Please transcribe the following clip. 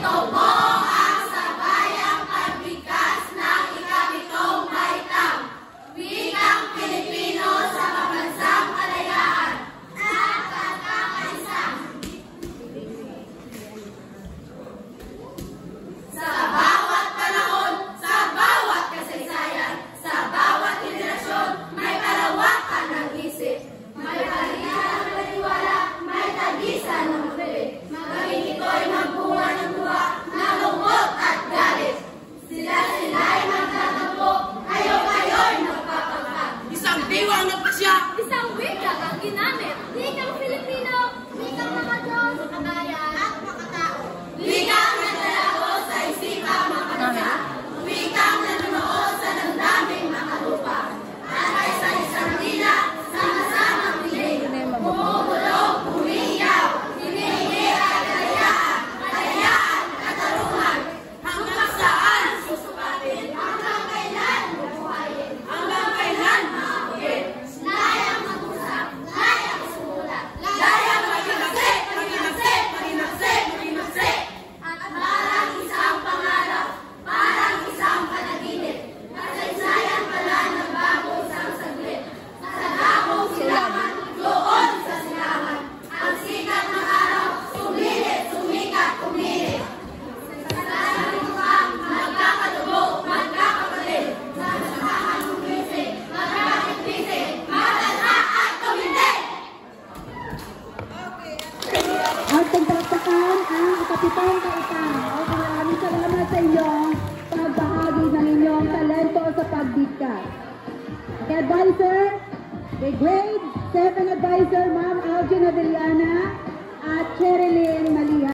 Ito po ang sabayang pagbigkas ng ikapitong baitang wikang Pilipino sa pambansang kalayaan at pagkakaisa. Sa bawat panahon, sa bawat kasaysayan, sa bawat henerasyon, may kalawakan ng isip, may palitan ng paniwala, may tagisan ng mabili. Maging ito'y magbunga ng tuwa, ng lungkot at galit. Sila-sila'y nagtatampo, kayo-kayo'y nagpapagpag. Isang diwang nagpasya, Isang wika ang ginamit, wikang Filipino, wikang mga Diyos, kabayan at makatao. Wikang naglalako sa isipang makatasa, wikang nanonood sa damdaming makalupa. At ay sa isang dila, sama-samang piling, bumubulong, umiiyaw, hinihingi ay kalayaan, katarungan. Hanggang saan susukatin, hanggang kailan bubuhayin, hanggang kailan maabugin. Layang mag-usap, layang sumulat, layang maginagsik, maginagsik, maginagsik, maginagsik. At parang isang pangarap, parang isang panaginip. Kasaysayan pala ng bago isang saglit. Sa dakong silangan, doon sa silangan, ang sikat ng araw, sumilit, sumikat, umilit. Sa sarang mukha, magkakadugo, magkakapatid. Sa samahan ng bisig, magkakit-bisig, maganda at tumindig. At pagpapatakan ang ikapitong baitang. Maraming salamat sa inyong pagbahagi ng inyong talento sa pagbigkas. Okay, advisor, the grade 7 advisor, Ma'am Algin Avellana at Cherilyn Maliha.